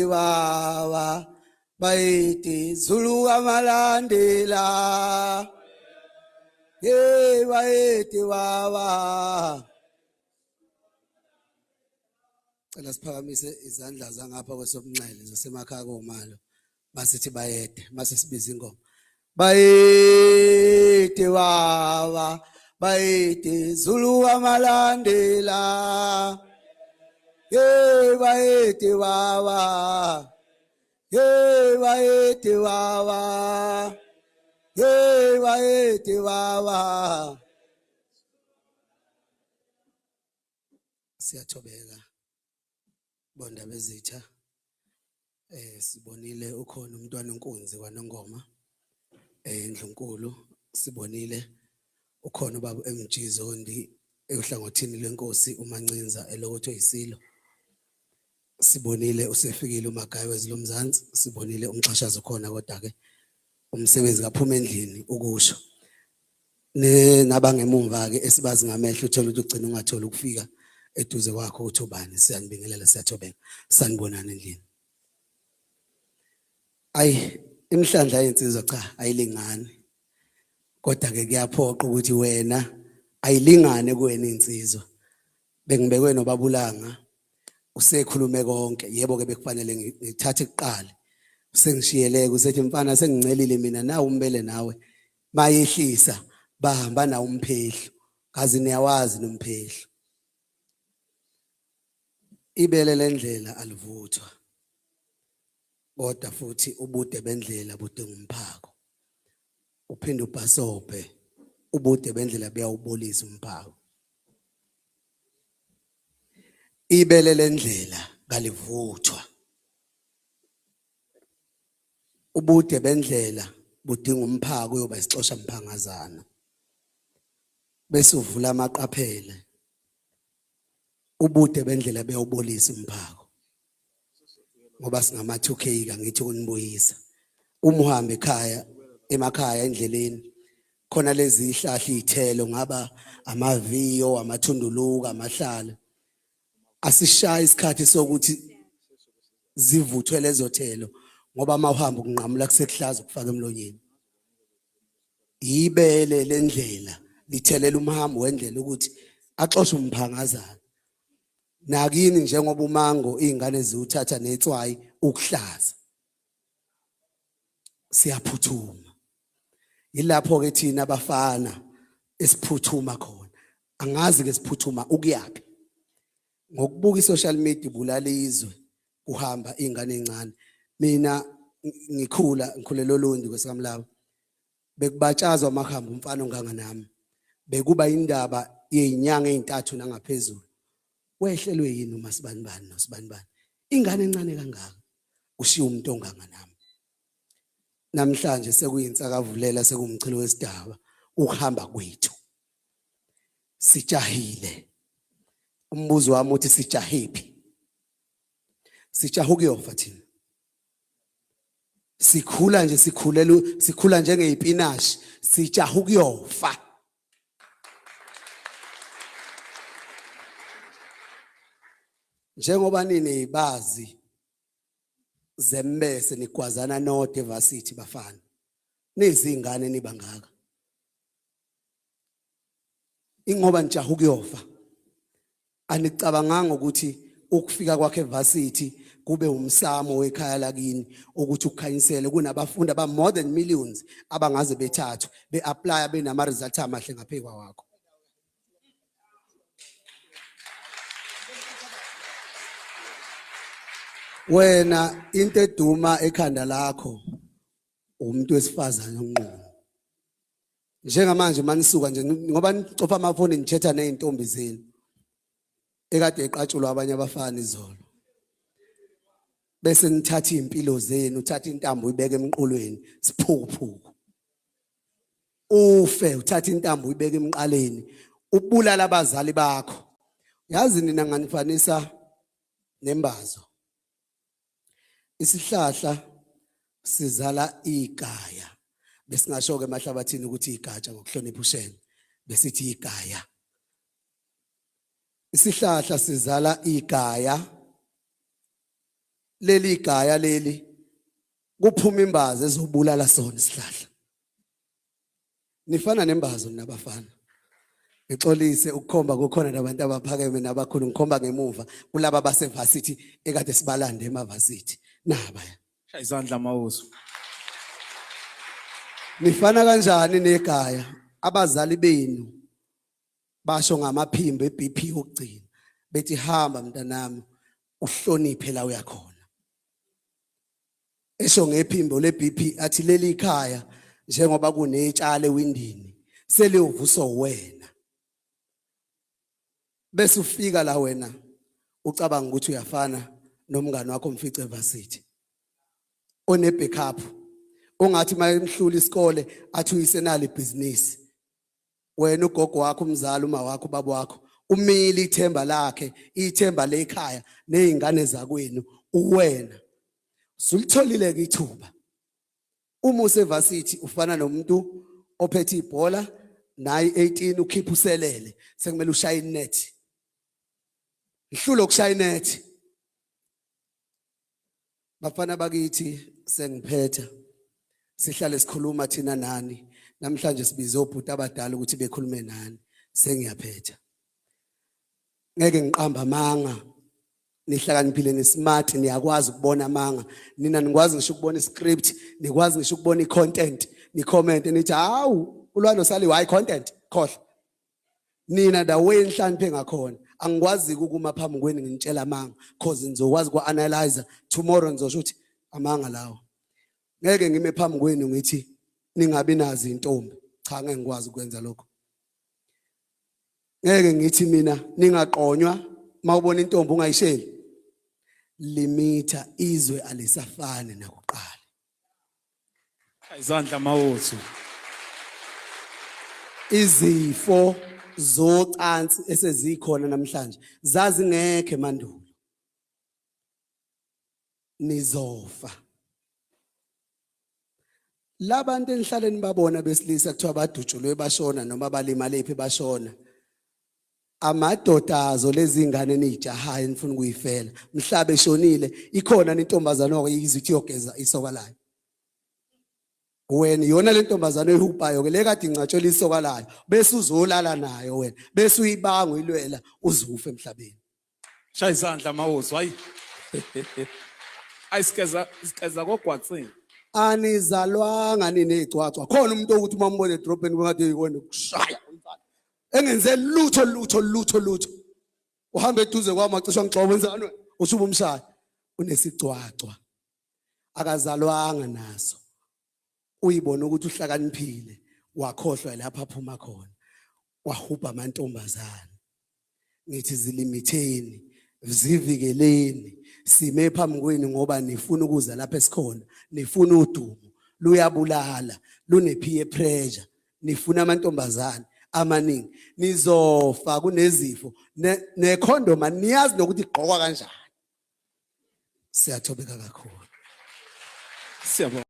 wawa bayeti Zulu amalandela bayeti wawa. Cela siphakamise izandla zangapha kwesobunxele zasemakhaya komalo masithi bayede mase sibiza ingoma. Bayeti wawa bayeti Zulu amalandela bayeti wawa bayeti wawa bayeti wawa. Siyathobeka bonda bezitha sibonile ukhona umntwana onkunzi kwaNongoma eNdlunkulu, sibonile ukhona ubaba MG Zondi ehlangothini lenkosi uMancinza elokotho isilo, sibonile usefikile uMagayi weZilomzansi, sibonile umxhashazi khona kodwa ke umsebenzi kaphuma endlini ukusho nabangemumva ke esibazi ngamehlo uthola ukuthi ugcina ungatholi ukufika eduze kwakho uthi ubani. Siyanibingelela, siyathobeka, sanibonana endlini. Imihlandla yensizwa cha ayilingani, kodwa ke kuyaphoqa ukuthi wena ayilingane kuwena insizwa. Bengibekwe noBabulanga usekhulume konke, yebo ke bekufanele ngithathe kuqala usengishiyeleke usethi mfana sengincelile mina nawe umbele nawe mayehlisa bahamba nawo umphehlo, kazi niyawazi nomphehlo. Ibele lendlela alivuthwa, kodwa futhi ubude bendlela budinga umphako. Uphinde ubhasobhe ubude bendlela buyawubolisa umphako. Ibele lendlela kalivuthwa, ubude bendlela budinga umphako uyoba isixosha mphangazana. Bese uvula amaqaphele, ubude bendlela buyawubolisa umphako. Ngoba singama 2K kangithi ukunibuyisa uma uhamba emakhaya endleleni khona lezi ihlahla izithelo ngaba amaviyo, amathunduluka, amahlala, asishaya isikhathi sokuthi zivuthwe lezo thelo ngoba mawuhamba ukunqamula kusekuhlaza ukufaka emlonyeni. Ibele lendlela lithelela umhambo wendlela ukuthi axoshe umphangazana. Nakini njengoba umango izingane ziwuthatha netswayi ukuhlaza, siyaphuthuma. Yilapho ke thina abafana esiphuthuma khona. Angazi ke siphuthuma ukuyaphi. Ngokubuka isocial media ibulala izwe uhamba izingane ezincane. Mina ngikhulela Olundi kwesikamlaba, bekubatshazwa amakhamba umfana onganga nami, bekuba indaba yezinyanga ezintathu nangaphezulu. Wehlelwe yini uMasibanibani noSibanibani? Ingane encane kangaka ushiya umuntu onganga nami. Namhlanje sekuyinsakavulela, sekumchilo wesidaba ukuhamba kwethu. Sijahile. Umbuzo wami uthi sijahephi? Sijaha ukuyofa thina. Sikhula nje sikhula njengezipinashi, sijaha ukuyofa. Njengoba ninezibazi zembese nigwazana North Varsity bafana, nezingane nibangaka, ingoba nijaha ukuyofa. Anicabanganga ukuthi ukufika kwakhe eVarsity kube umsamo wekhaya lakini ukuthi ukukhanyisele kunabafundi aba more than millions abangaze bethathwe beapply benama results amahle ngaphezulu kwakho. Wena into eduma ekhanda lakho umuntu wesifazane onqunu. Njengamanje manisuka nje ngoba nicofa amafoni nithetha nezintombi zenu ekade eqatshulwa abanye abafana izolo, bese nithatha impilo zenu, uthatha intambo uyibeka emqulweni siphukuphuku, ufe uthatha intambo uyibeka emqaleni ubulala abazali bakho. Yazi nina nganifanisa nembazo. Isihlahla sizala igaya, besingasho ke emahlabathini ukuthi igatsha ngokuhlonipha uShenge, besithi igaya. Isihlahla sizala igaya, leli igaya leli kuphuma imbazi ezobulala sona isihlahla. Nifana nembazo nabafana. Ngixolise ukukhomba kukhona nabantu abaphakeme nabakhulu ngikhomba ngemuva kulaba basevasithi ekade sibalande emavasithi. Naba. Shaya izandla Mawuzu. Nifana kanjani negaya? Abazali benu basho ngamaphimbo eBP okugcina. Bethi hamba mntanami uhloniphe la uyakhona. Esho ngephimbo leBP athi leli ikhaya njengoba kunetshale ewindini seliyovuswa wena. Bese ufika la wena ucabanga ukuthi uyafana nomngane wakho umfice evasithi. One backup. Ongathi mayemhlula isikole athi uyisenala ibhizinisi. Wena ugogo wakho umzali uma wakho ubaba wakho umile ithemba lakhe ithemba lekhaya nezingane zakwenu uwena. Sulitholile ke ithuba. Uma usevasithi ufana nomuntu ophethe ibhola nayi 18 ukhipha uselele sekumele ushaye inet. Ihlulo ukushaya inet. Bafana bakithi sengiphetha. Sihlale sikhuluma thina nani. Namhlanje sibize obhuti abadala ukuthi bekhulume nani. Sengiyaphetha. Ngeke ngiqamba amanga. Nihlakaniphile nesmart niyakwazi ukubona amanga. Nina nikwazi ngisho ukubona iscript, nikwazi ngisho ukubona icontent, nicomment nithi hawu ulwalo sali why content khohle. Nina daweni hlaniphe ngakhona. Angikwazi ukuma phambi kweni nginitshela amanga cause nizokwazi ku-analyze tomorrow nizosho ukuthi amanga lawo. Ngeke ngime phambi kwenu ngithi ningabi nazi intombi. Cha ngeke ngikwazi ukwenza lokho. Ngeke ngithi mina ningaqonywa mawubona intombi ungayisheli. Limitha izwe alisafane nakuqala. Izandla Mawuzu. Izifo zocansi esezikhona namhlanje zazi ngeke mandulo. Nizofa. Labantu enihlale nibabona besilisa kuthiwa badutshulwe bashona noma balimale ephi bashona. Amadodazo lezi ngane nijahaye nifuna ukuyifela. Mhlabe eshonile ikhona intombazana okuyizwe ithi yogeza isoka layo. Wena yona le ntombazana ehupayo ke le kade ingcatshela isoka layo bese uzolala nayo wena bese uyibanga uyilwela uzufe emhlabeni. Shaya izandla Mawuzu hayi. Ayisikeza kogwatsini. Anizalwanga ninecwacwa. Khona umuntu ukuthi uma umbone edrobheni kungathi yikona ukushaya umfana. Engenze lutho. Uhamba eduze kwami acisha ngixobo wenzani wena? Ushuba umshaya. Unesicwacwa. Akazalwanga naso. Uyibona ukuthi uhlakaniphile wakhohlwa lapha aphuma khona. Wahubha amantombazana. Ngithi zilimitheni, zivikeleni. Sime phambi kwenu ngoba nifuna ukuza lapha esikhona. Nifuna udumo. Luyabulala, lune peer pressure. Nifuna amantombazana amaningi. Nizofa kunezifo. Nekhondoma niyazi nokuthi igqokwa kanjani. Siyathobeka kakhulu. Siyabonga.